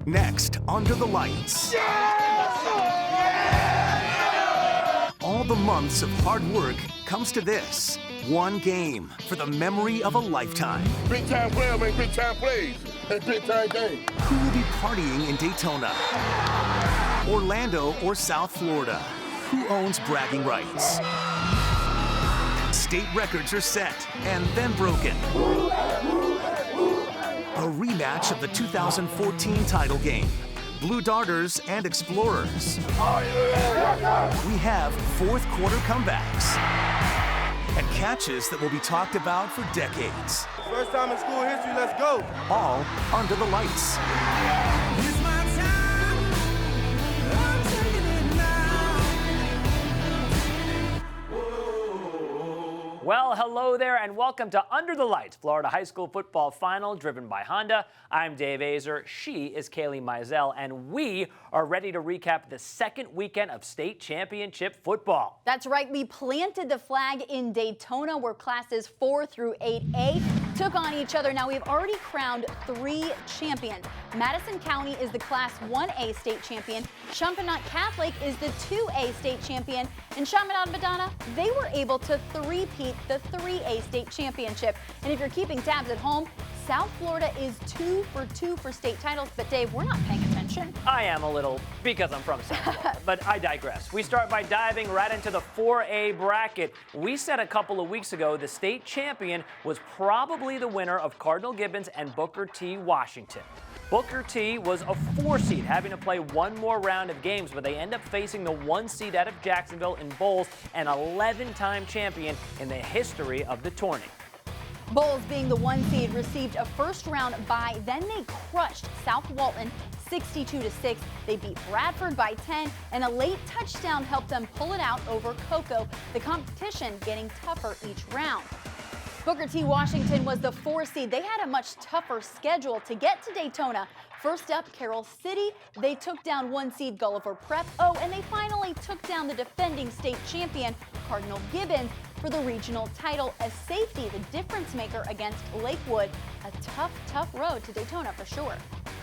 Next, Under the Lights. All the months of hard work comes to this. One game for the memory of a lifetime. Big time player make big time plays and big time game. Who will be partying in Daytona, Orlando, or South Florida? Who owns bragging rights? State records are set and then broken. A rematch of the 2014 title game. Blue Darters and Explorers. We have fourth quarter comebacks and catches that will be talked about for decades. First time in school history, let's go. All under the lights. Well, hello there, and welcome to Under the Lights, Florida High School Football Final, driven by Honda. I'm Dave Aizer, she is Kailey Mizelle, and we are ready to recap the second weekend of state championship football. That's right, we planted the flag in Daytona, where classes 4 through 8A took on each other. Now, we've already crowned 3 champions. Madison County is the Class 1A state champion. Chaminade Catholic is the 2A state champion. And Chaminade Madonna, they were able to three-peat the 3A state championship. And if you're keeping tabs at home, South Florida is 2 for 2 for state titles. But Dave, we're not paying attention. I am a little, because I'm from South Florida, but I digress. We start by diving right into the 4A bracket. We said a couple of weeks ago the state champion was probably the winner of Cardinal Gibbons and Booker T. Washington. Booker T was a 4 seed, having to play one more round of games, but they end up facing the 1 seed out of Jacksonville in Bowles, an 11-time champion in the history of the tourney. Bowles, being the 1 seed, received a first-round bye. Then they crushed South Walton 62-6. They beat Bradford by 10, and a late touchdown helped them pull it out over Cocoa, the competition getting tougher each round. Booker T. Washington was the 4 seed. They had a much tougher schedule to get to Daytona. First up, Carroll City. They took down 1 seed Gulliver Prep. Oh, and they finally took down the defending state champion, Cardinal Gibbons, for the regional title as safety, the difference maker against Lakewood. A tough road to Daytona for sure.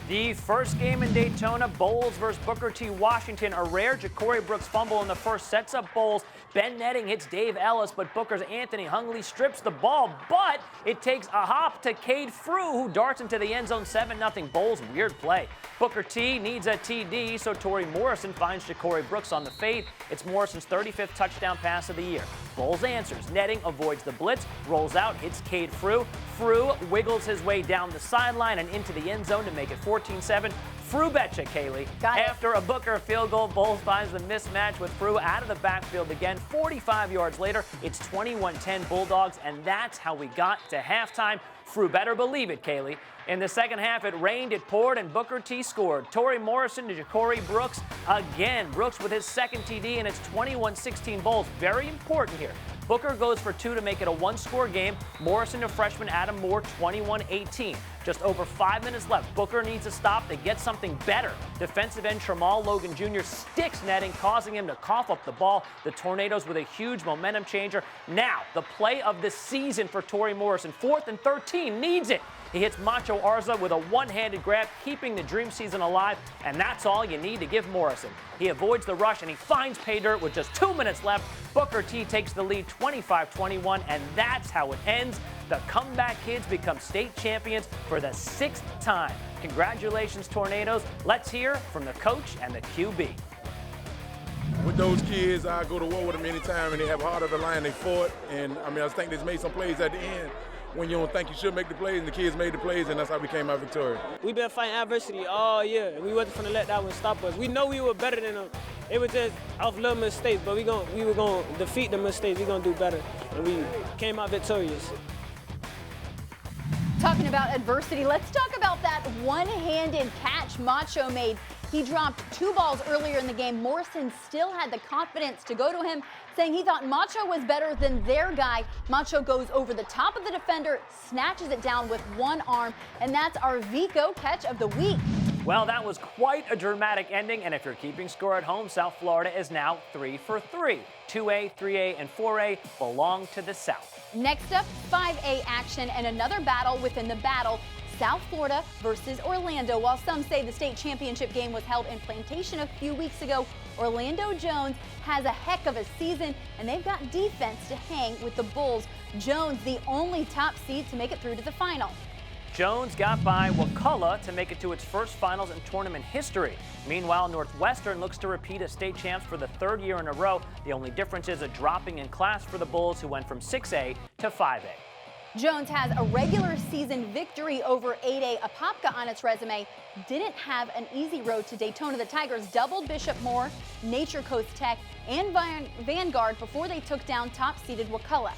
The first game in Daytona, Bowles versus Booker T. Washington. A rare Ja'Cory Brooks fumble in the first sets up Bowles. Ben Netting hits Dave Ellis, but Booker's Anthony Hungley strips the ball. But it takes a hop to Cade Frew, who darts into the end zone. 7-0 Bowles. Weird play. Booker T needs a TD, so Tori Morrison finds Ja'Cory Brooks on the fade. It's Morrison's 35th touchdown pass of the year. Bowles answers. Netting avoids the blitz, rolls out, hits Cade Frew. Frew wiggles his way down the sideline and into the end zone to make it 14-7. Frew betcha, Kailey. After a Booker field goal, Bowles finds the mismatch with Frew out of the backfield again. 45 yards later, it's 21-10 Bulldogs, and that's how we got to halftime. Frew better believe it, Kailey. In the second half, it rained, it poured, and Booker T scored. Tori Morrison to Ja'Cory Brooks again. Brooks with his second TD, and it's 21-16 Bowles. Very important here. Booker goes for 2 to make it a 1-score game. Morrison to freshman Adam Moore, 21-18. Just over 5 minutes left. Booker needs a stop to get something better. Defensive end Tramal Logan Jr. sticks Netting, causing him to cough up the ball. The Tornadoes with a huge momentum changer. Now, the play of the season for Tori Morrison. 4th and 13, needs it. He hits Macho Arza with a one-handed grab, keeping the dream season alive, and that's all you need to give Morrison. He avoids the rush, and he finds pay dirt with just 2 minutes left. Booker T takes the lead 25-21, and that's how it ends. The comeback kids become state champions for the 6th time. Congratulations, Tornadoes. Let's hear from the coach and the QB. With those kids, I go to war with them anytime, and they have heart of the line. They fought, and I think they made some plays at the end when you don't think you should make the plays, and the kids made the plays, and that's how we came out victorious. We've been fighting adversity all year, and we wasn't going to let that one stop us. We know we were better than them. It was just off little mistakes, but we were going to defeat the mistakes. We're going to do better, and we came out victorious. Talking about adversity, let's talk about that one-handed catch Macho made. He dropped 2 balls earlier in the game. Morrison still had the confidence to go to him, saying he thought Macho was better than their guy. Macho goes over the top of the defender, snatches it down with one arm, and that's our Vico catch of the week. Well, that was quite a dramatic ending, and if you're keeping score at home, South Florida is now 3 for 3. 2A, 3A, and 4A belong to the South. Next up, 5A action and another battle within the battle. South Florida versus Orlando. While some say the state championship game was held in Plantation a few weeks ago, Orlando Jones has a heck of a season, and they've got defense to hang with the Bulls. Jones, the only top seed to make it through to the final. Jones got by Wakulla to make it to its first finals in tournament history. Meanwhile, Northwestern looks to repeat as state champs for the third year in a row. The only difference is a dropping in class for the Bulls, who went from 6A to 5A. Jones has a regular season victory over 8A Apopka on its resume. Didn't have an easy road to Daytona. The Tigers doubled Bishop Moore, Nature Coast Tech, and Vanguard before they took down top-seeded Wakulla.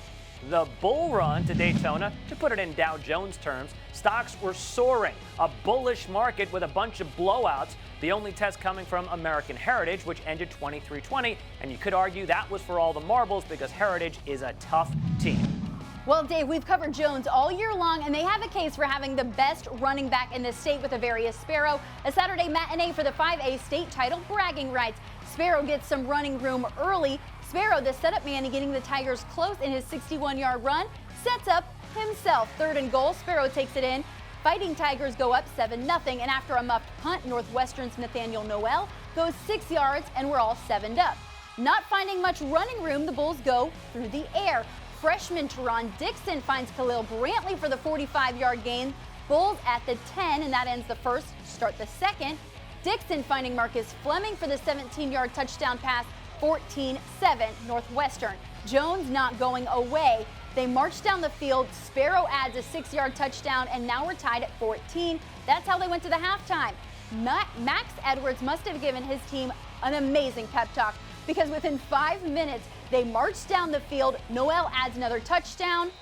The bull run to Daytona, to put it in Dow Jones terms, stocks were soaring. A bullish market with a bunch of blowouts. The only test coming from American Heritage, which ended 23-20, and you could argue that was for all the marbles because Heritage is a tough team. Well, Dave, we've covered Jones all year long, and they have a case for having the best running back in the state with Avarius Sparrow. A Saturday matinee for the 5A state title bragging rights. Sparrow gets some running room early. Sparrow, the setup man, getting the Tigers close in his 61-yard run, sets up himself. 3rd and goal, Sparrow takes it in. Fighting Tigers go up 7-0, and after a muffed punt, Northwestern's Nathaniel Noel goes 6 yards, and we're all 7'd up. Not finding much running room, the Bulls go through the air. Freshman Teron Dixon finds Khalil Brantley for the 45-yard gain. Bulls at the 10, and that ends the first. Start the second. Dixon finding Marcus Fleming for the 17-yard touchdown pass. 14-7 Northwestern. Jones not going away. They march down the field. Sparrow adds a 6-yard touchdown, and now we're tied at 14. That's how they went to the halftime. Max Edwards must have given his team an amazing pep talk, because within 5 minutes, they marched down the field. Noel adds another touchdown.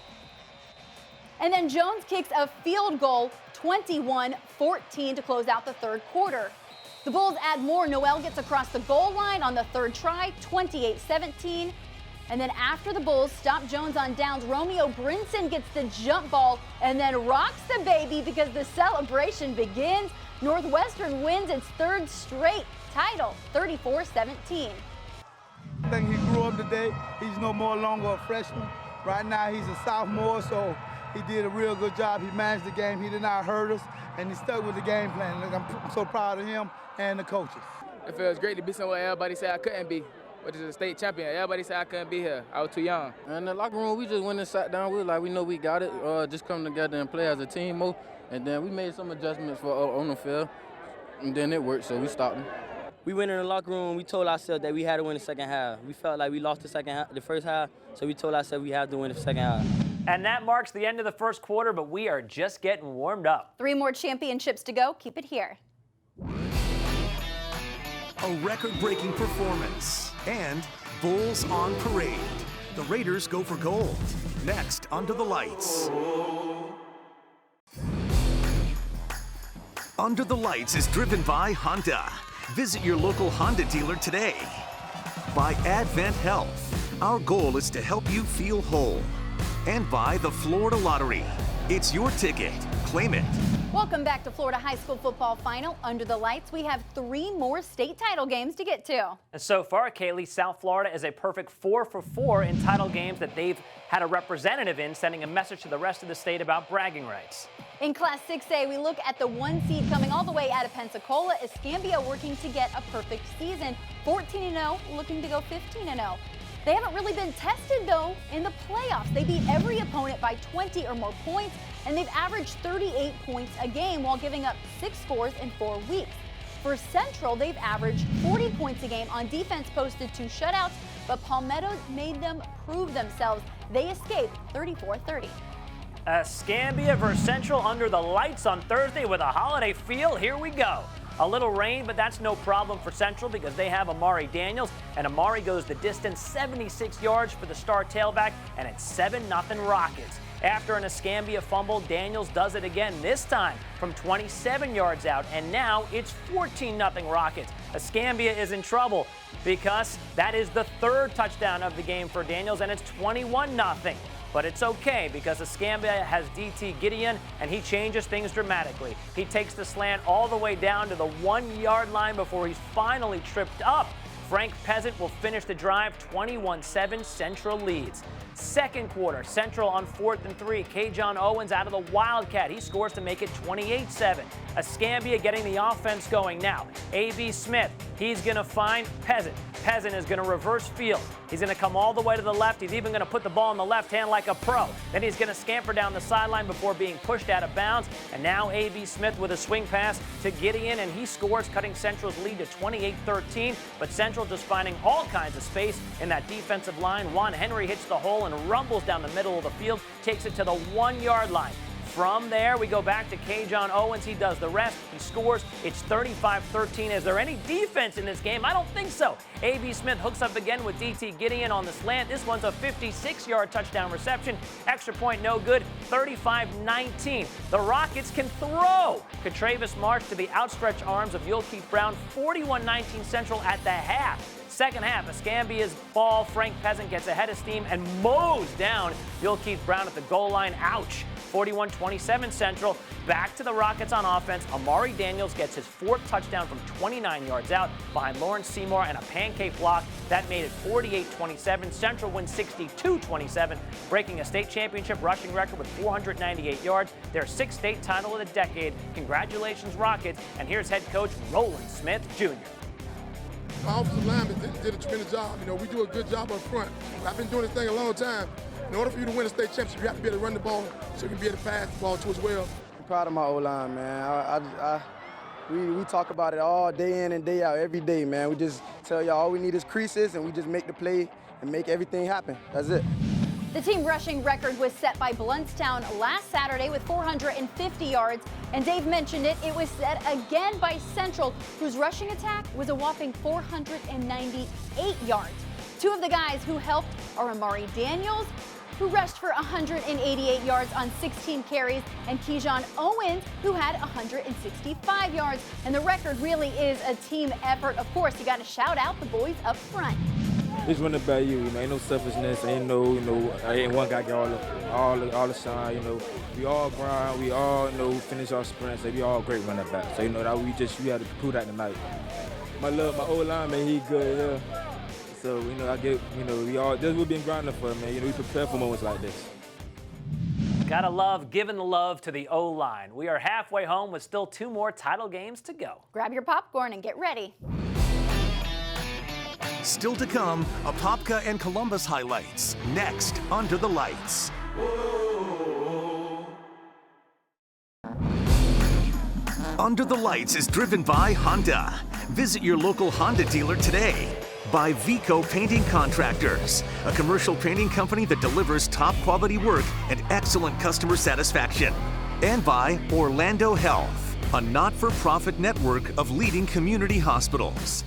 And then Jones kicks a field goal, 21-14, to close out the third quarter. The Bulls add more. Noel gets across the goal line on the third try, 28-17. And then after the Bulls stop Jones on downs, Romeo Brinson gets the jump ball and then rocks the baby because the celebration begins. Northwestern wins its 3rd straight title, 34-17. I think he grew up today. He's no more longer a freshman. Right now he's a sophomore, so he did a real good job. He managed the game. He did not hurt us, and he stuck with the game plan. Look, I'm so proud of him and the coaches. It feels great to be somewhere everybody said I couldn't be, which is a state champion. Everybody said I couldn't be here. I was too young. In the locker room, we just went and sat down. We were like, we know we got it. Just come together and play as a team more. And then we made some adjustments for on the field, and then it worked, so we stopped them. We went in the locker room. We told ourselves that we had to win the second half. We felt like we lost the first half, so we told ourselves we had to win the second half. And that marks the end of the first quarter, but we are just getting warmed up. 3 more championships to go. Keep it here. A record-breaking performance and Bulls on parade. The Raiders go for gold. Next, Under the Lights. Under the Lights is driven by Honda. Visit your local Honda dealer today. By Advent Health. Our goal is to help you feel whole. And by the Florida Lottery. It's your ticket. Claim it. Welcome back to Florida High School Football Final. Under the Lights, we have 3 more state title games to get to. And so far, Kailey, South Florida is a perfect 4 for 4 in title games that they've had a representative in, sending a message to the rest of the state about bragging rights. In Class 6A, we look at the 1 seed coming all the way out of Pensacola. Escambia working to get a perfect season. 14-0, looking to go 15-0. They haven't really been tested, though, in the playoffs. They beat every opponent by 20 or more points, and they've averaged 38 points a game while giving up 6 scores in 4 weeks. For Central, they've averaged 40 points a game. On defense, posted 2 shutouts, but Palmetto made them prove themselves. They escaped 34-30. Escambia versus Central under the lights on Thursday with a holiday feel. Here we go. A little rain, but that's no problem for Central because they have Amari Daniels, and Amari goes the distance, 76 yards for the star tailback, and it's 7-0 Rockets. After an Escambia fumble, Daniels does it again, this time from 27 yards out, and now it's 14-0 Rockets. Escambia is in trouble because that is the 3rd touchdown of the game for Daniels, and it's 21-0. But it's okay because Escambia has DT Gideon, and he changes things dramatically. He takes the slant all the way down to the 1-yard line before he's finally tripped up. Frank Peasant will finish the drive. 21-7, Central leads. Second quarter, Central on 4th and 3. K-John Owens out of the Wildcat. He scores to make it 28-7. Escambia getting the offense going now. A.B. Smith, he's going to find Peasant. Peasant is going to reverse field. He's going to come all the way to the left. He's even going to put the ball in the left hand like a pro. Then he's going to scamper down the sideline before being pushed out of bounds. And now A.B. Smith with a swing pass to Gideon, and he scores, cutting Central's lead to 28-13. But Central just finding all kinds of space in that defensive line. Juan Henry hits the hole and rumbles down the middle of the field, takes it to the 1-yard line. From there, we go back to K-John Owens. He does the rest. He scores. It's 35-13. Is there any defense in this game? I don't think so. A.B. Smith hooks up again with D.T. Gideon on the slant. This one's a 56-yard touchdown reception. Extra point no good. 35-19. The Rockets can throw. Travis March to the outstretched arms of Yulkeith Brown. 41-19 Central at the half. Second half, Escambia's ball. Frank Peasant gets ahead of steam and mows down Yulkeith Brown at the goal line. Ouch. 41-27 Central. Back to the Rockets on offense. Amari Daniels gets his 4th touchdown from 29 yards out behind Lawrence Seymour and a pancake block. That made it 48-27. Central wins 62-27, breaking a state championship rushing record with 498 yards. Their 6th state title of the decade. Congratulations, Rockets. And here's head coach Roland Smith Jr. Our offensive linemen did a tremendous job. You know, we do a good job up front. I've been doing this thing a long time. In order for you to win a state championship, you have to be able to run the ball so you can be able to pass the ball too as well. I'm proud of my O-line, man. We talk about it all day in and day out, every day, man. We just tell y'all all we need is creases, and we just make the play and make everything happen. That's it. The team rushing record was set by Bluntstown last Saturday with 450 yards. And Dave mentioned it, it was set again by Central, whose rushing attack was a whopping 498 yards. Two of the guys who helped are Amari Daniels, who rushed for 188 yards on 16 carries, and K-John Owens, who had 165 yards. And the record really is a team effort. Of course, you got to shout out the boys up front. It's running by you, ain't no selfishness, ain't one guy get all the shine, We all grind, we all, finish our sprints, we all great running back. So, that we had to prove that tonight. My old lineman, he good, yeah. So, I get, we all, this we've been grinding for, man. We prepare for moments like this. Gotta love giving the love to the O-line. We are halfway home with still 2 more title games to go. Grab your popcorn and get ready. Still to come, Apopka and Columbus highlights. Next, Under the Lights. Under the Lights is driven by Honda. Visit your local Honda dealer today. By Vico Painting Contractors, a commercial painting company that delivers top quality work and excellent customer satisfaction. And by Orlando Health, a not-for-profit network of leading community hospitals.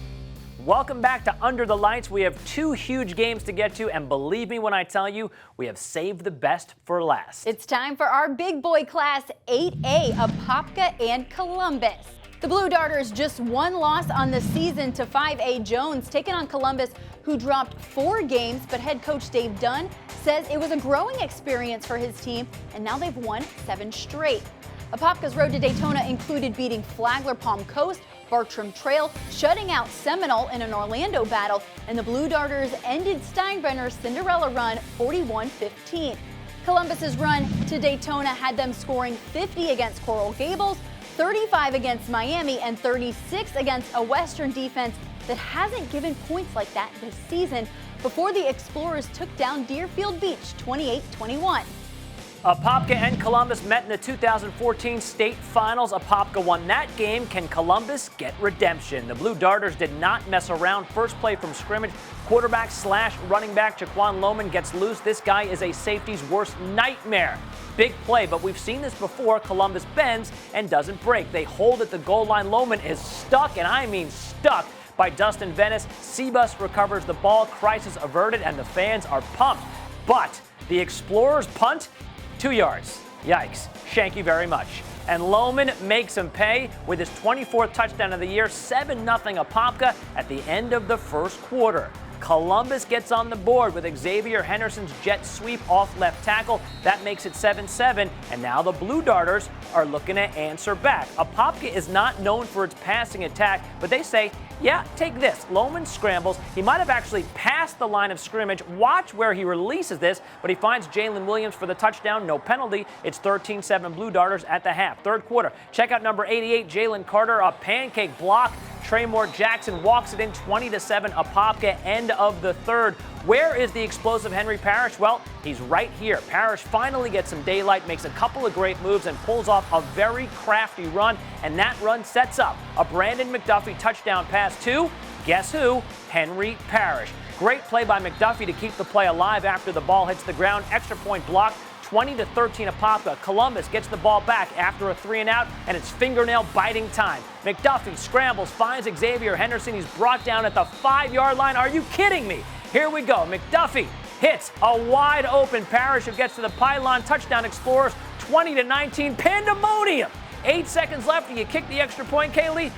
Welcome back to Under the Lights. We have 2 huge games to get to, and believe me when I tell you, we have saved the best for last. It's time for our big boy class 8A, Apopka and Columbus. The Blue Darters just 1 loss on the season to 5A Jones, taking on Columbus, who dropped 4 games, but head coach Dave Dunn says it was a growing experience for his team, and now they've won 7 straight. Apopka's road to Daytona included beating Flagler Palm Coast, Bartram Trail, shutting out Seminole in an Orlando battle, and the Blue Darters ended Steinbrenner's Cinderella run 41-15. Columbus's run to Daytona had them scoring 50 against Coral Gables, 35 against Miami, and 36 against a Western defense that hasn't given points like that this season before the Explorers took down Deerfield Beach 28-21. Apopka and Columbus met in the 2014 state finals. Apopka won that game. Can Columbus get redemption? The Blue Darters did not mess around. First play from scrimmage, quarterback / running back Jaquan Lohman gets loose. This guy is a safety's worst nightmare. Big play, but we've seen this before. Columbus bends and doesn't break. They hold at the goal line. Lohman is stuck, and I mean stuck, by Dustin Venice. Sebus recovers the ball. Crisis averted, and the fans are pumped. But the Explorers punt 2 yards. Yikes. Thank you very much. And Lohman makes him pay with his 24th touchdown of the year, 7-0 Apopka at the end of the first quarter. Columbus gets on the board with Xavier Henderson's jet sweep off left tackle. That makes it 7-7, and now the Blue Darters are looking to answer back. Apopka is not known for its passing attack, but they say, yeah, take this. Lohman scrambles. He might have actually passed the line of scrimmage. Watch where he releases this, but he finds Jalen Williams for the touchdown. No penalty. It's 13-7 Blue Darters at the half. Third quarter. Check out number 88, Jalen Carter, a pancake block. Tremore Jackson walks it in 20-7 Apopka, end of the third. Where is the explosive Henry Parrish? Well, he's right here. Parrish finally gets some daylight, makes a couple of great moves, and pulls off a very crafty run, and that run sets up a Brandon McDuffie touchdown pass to, guess who? Henry Parrish. Great play by McDuffie to keep the play alive after the ball hits the ground. Extra point block. 20-13 Apopka. Columbus gets the ball back after a 3-and-out, and it's fingernail biting time. McDuffie scrambles, finds Xavier Henderson. He's brought down at the 5-yard line. Are you kidding me? Here we go. McDuffie hits a wide open Parrish who gets to the pylon. Touchdown Explorers, 20-19. Pandemonium. 8 seconds left. Do you kick the extra point, Kailey?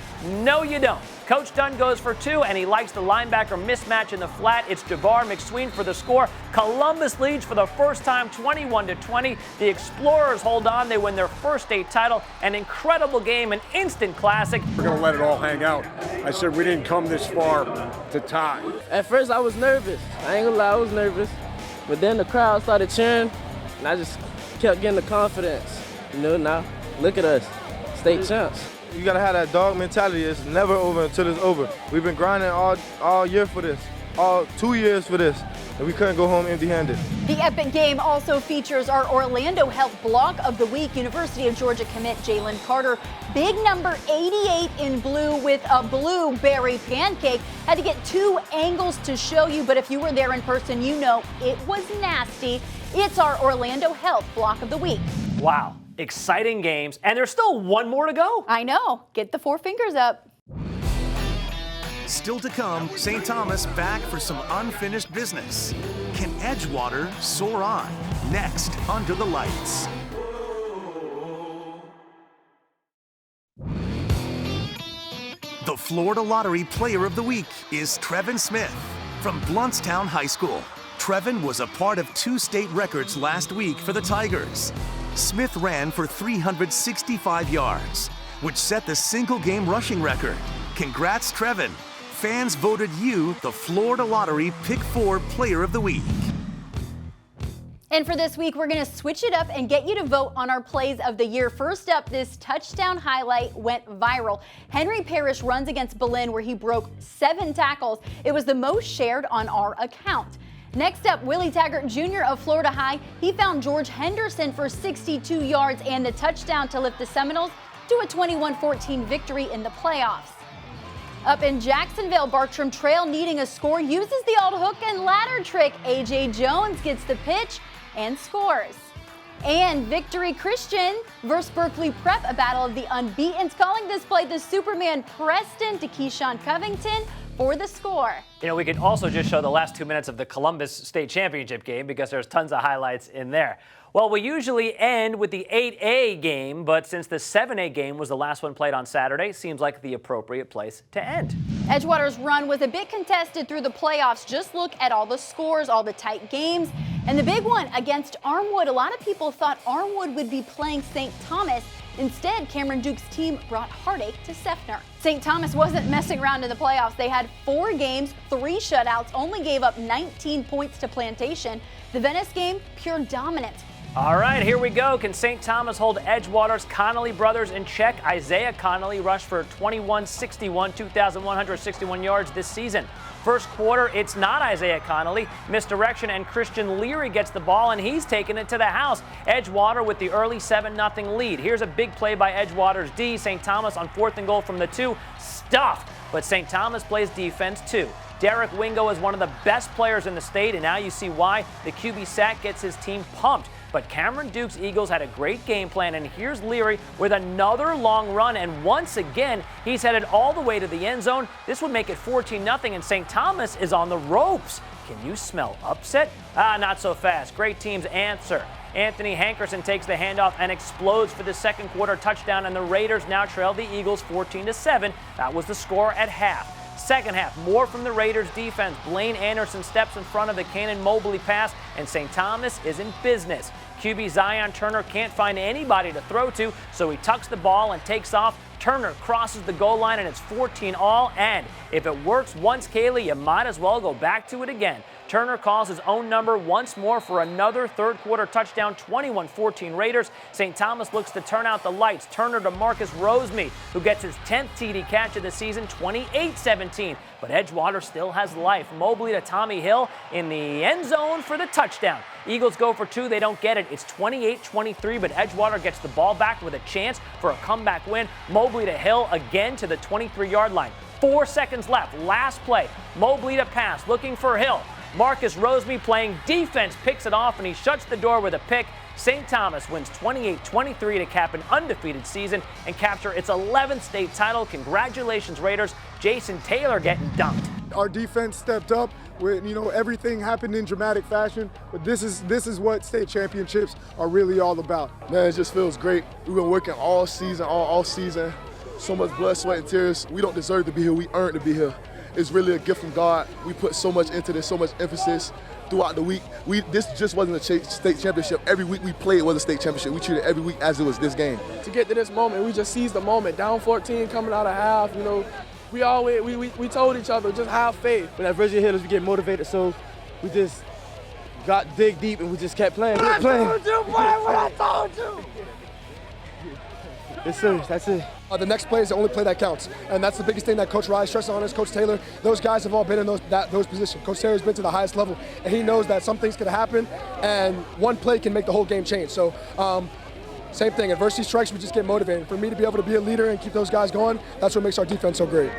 No, you don't. Coach Dunn goes for 2, and he likes the linebacker mismatch in the flat. It's Jabbar McSween for the score. Columbus leads for the first time, 21-20. The Explorers hold on. They win their first state title. An incredible game, an instant classic. We're going to let it all hang out. I said we didn't come this far to tie. At first, I was nervous. I ain't gonna lie, I was nervous. But then the crowd started cheering, and I just kept getting the confidence. You know, now, look at us, state champs. You gotta have that dog mentality. It's never over until it's over. We've been grinding all year for this, all 2 years for this, and we couldn't go home empty-handed. The epic game also features our Orlando Health Block of the Week. University of Georgia commit Jalen Carter, big number 88 in blue with a blueberry pancake. Had to get 2 angles to show you, but if you were there in person, you know it was nasty. It's our Orlando Health Block of the Week. Wow. Exciting games, and there's still one more to go. I know. Get the 4 fingers up. Still to come, St. Thomas back for some unfinished business. Can Edgewater soar on? Next, Under the Lights. The Florida Lottery Player of the Week is Trevin Smith from Bluntstown High School. Trevin was a part of 2 state records last week for the Tigers. Smith ran for 365 yards, which set the single-game rushing record. Congrats, Trevin. Fans voted you the Florida Lottery Pick 4 Player of the Week. And for this week, we're going to switch it up and get you to vote on our plays of the year. First up, this touchdown highlight went viral. Henry Parrish runs against Belen where he broke 7 tackles. It was the most shared on our account. Next up, Willie Taggart Jr. of Florida High. He found George Henderson for 62 yards and the touchdown to lift the Seminoles to a 21-14 victory in the playoffs. Up in Jacksonville, Bartram Trail needing a score uses the old hook and ladder trick. A.J. Jones gets the pitch and scores. And Victory Christian versus Berkeley Prep, a battle of the unbeatens. Calling this play the Superman Preston to Keyshawn Covington for the score. You know, we could also just show the last 2 minutes of the Columbus State Championship game because there's tons of highlights in there. Well, we usually end with the 8A game, but since the 7A game was the last one played on Saturday, seems like the appropriate place to end. Edgewater's run was a bit contested through the playoffs. Just look at all the scores, all the tight games, and the big one against Armwood. A lot of people thought Armwood would be playing St. Thomas. Instead, Cameron Duke's team brought heartache to Seffner. St. Thomas wasn't messing around in the playoffs. They had 4 games, 3 shutouts, only gave up 19 points to Plantation. The Venice game, pure dominance. All right, here we go. Can St. Thomas hold Edgewater's Connolly brothers in check? Isaiah Connolly rushed for 21-61, 2,161 yards this season. First quarter, it's not Isaiah Connolly. Misdirection, and Christian Leary gets the ball, and he's taking it to the house. Edgewater with the early 7-0 lead. Here's a big play by Edgewater's D. St. Thomas on 4th and goal from the 2. Stuffed, but St. Thomas plays defense too. Derek Wingo is one of the best players in the state, and now you see why. The QB sack gets his team pumped. But Cameron Duke's Eagles had a great game plan, and here's Leary with another long run, and once again, he's headed all the way to the end zone. This would make it 14-0, and St. Thomas is on the ropes. Can you smell upset? Not so fast. Great teams answer. Anthony Hankerson takes the handoff and explodes for the second quarter touchdown, and the Raiders now trail the Eagles 14-7. That was the score at half. Second half, more from the Raiders defense. Blaine Anderson steps in front of the Cannon Mobley pass, and St. Thomas is in business. QB Zion Turner can't find anybody to throw to, so he tucks the ball and takes off. Turner crosses the goal line, and it's 14 all, and if it works once, Kailey, you might as well go back to it again. Turner calls his own number once more for another third-quarter touchdown, 21-14 Raiders. St. Thomas looks to turn out the lights. Turner to Marcus Rosemey, who gets his 10th TD catch of the season, 28-17. But Edgewater still has life. Mobley to Tommy Hill in the end zone for the touchdown. Eagles go for two. They don't get it. It's 28-23, but Edgewater gets the ball back with a chance for a comeback win. Mobley to Hill again to the 23-yard line. 4 seconds left. Last play. Mobley to pass, looking for Hill. Marcus Rosemey playing defense picks it off, and he shuts the door with a pick. St. Thomas wins 28-23 to cap an undefeated season and capture its 11th state title. Congratulations, Raiders. Jason Taylor getting dunked. Our defense stepped up. With, everything happened in dramatic fashion, but this is what state championships are really all about. Man, it just feels great. We've been working all season, all season. So much blood, sweat, and tears. We don't deserve to be here. We earned to be here. It's really a gift from God. We put so much into this, so much emphasis throughout the week. This just wasn't a state championship. Every week we played was a state championship. We treated every week as it was this game. To get to this moment, we just seized the moment. Down 14, coming out of half, we told each other, just have faith. When adversity hit us, we get motivated, so we just got dig deep and we just kept playing. I told you, boy, what I told you. Yes, sir, that's it. The next play is the only play that counts, and that's the biggest thing that Coach Rise stresses on us. Coach Taylor, those guys have all been in those positions. Coach Taylor's been to the highest level, and he knows that some things could happen, and one play can make the whole game change. So, same thing. Adversity strikes, we just get motivated. For me to be able to be a leader and keep those guys going, that's what makes our defense so great.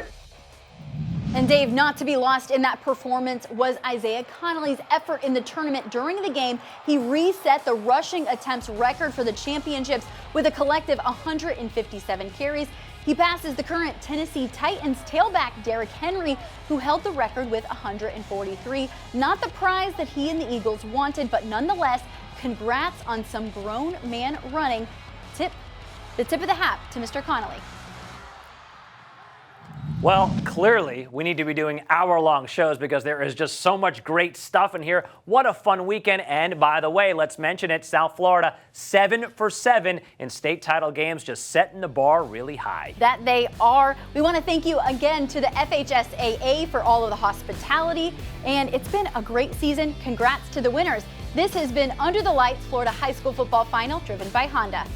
And Dave, not to be lost in that performance was Isaiah Connolly's effort in the tournament. During the game, he reset the rushing attempts record for the championships with a collective 157 carries. He passes the current Tennessee Titans tailback Derrick Henry, who held the record with 143. Not the prize that he and the Eagles wanted, but nonetheless, congrats on some grown man running. The tip of the hat to Mr. Connolly. Well, clearly, we need to be doing hour-long shows because there is just so much great stuff in here. What a fun weekend. And by the way, let's mention it, South Florida, 7 for 7 in state title games, just setting the bar really high. That they are. We want to thank you again to the FHSAA for all of the hospitality. And it's been a great season. Congrats to the winners. This has been Under the Lights Florida High School Football Final, driven by Honda.